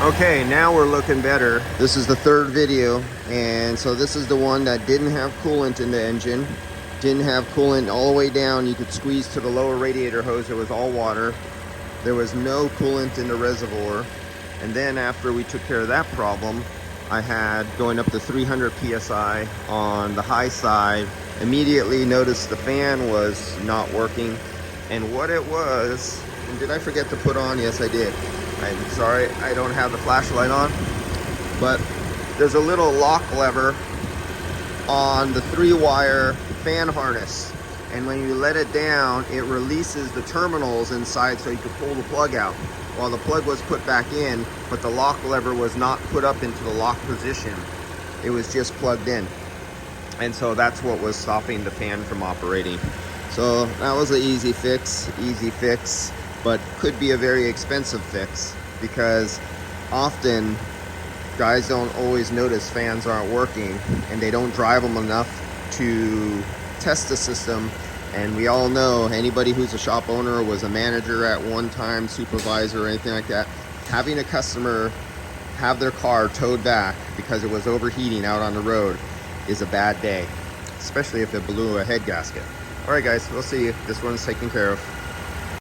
Okay, now we're looking better. This is the third video, and so this is the one that didn't have coolant in the engine. Didn't have coolant all the way down. You could squeeze to the lower radiator hose. It was all water. There was no coolant in the reservoir. And then after we took care of that problem, I had going up to 300 psi on the high side. Immediately noticed the fan was not working. And what it was, and did I forget to put on? Yes, I did. I'm sorry, I don't have the flashlight on, but there's a little lock lever on the 3-wire fan harness, and when you let it down, it releases the terminals inside so you can pull the plug out. Well, the plug was put back in, but the lock lever was not put up into the lock position. It was just plugged in, and so that's what was stopping the fan from operating. So that was an easy fix, but could be a very expensive fix, because often guys don't always notice fans aren't working and they don't drive them enough to test the system. And we all know, anybody who's a shop owner or was a manager at one time, supervisor or anything like that, having a customer have their car towed back because it was overheating out on the road is a bad day, especially if it blew a head gasket. All right guys, we'll see you. This one's taken care of.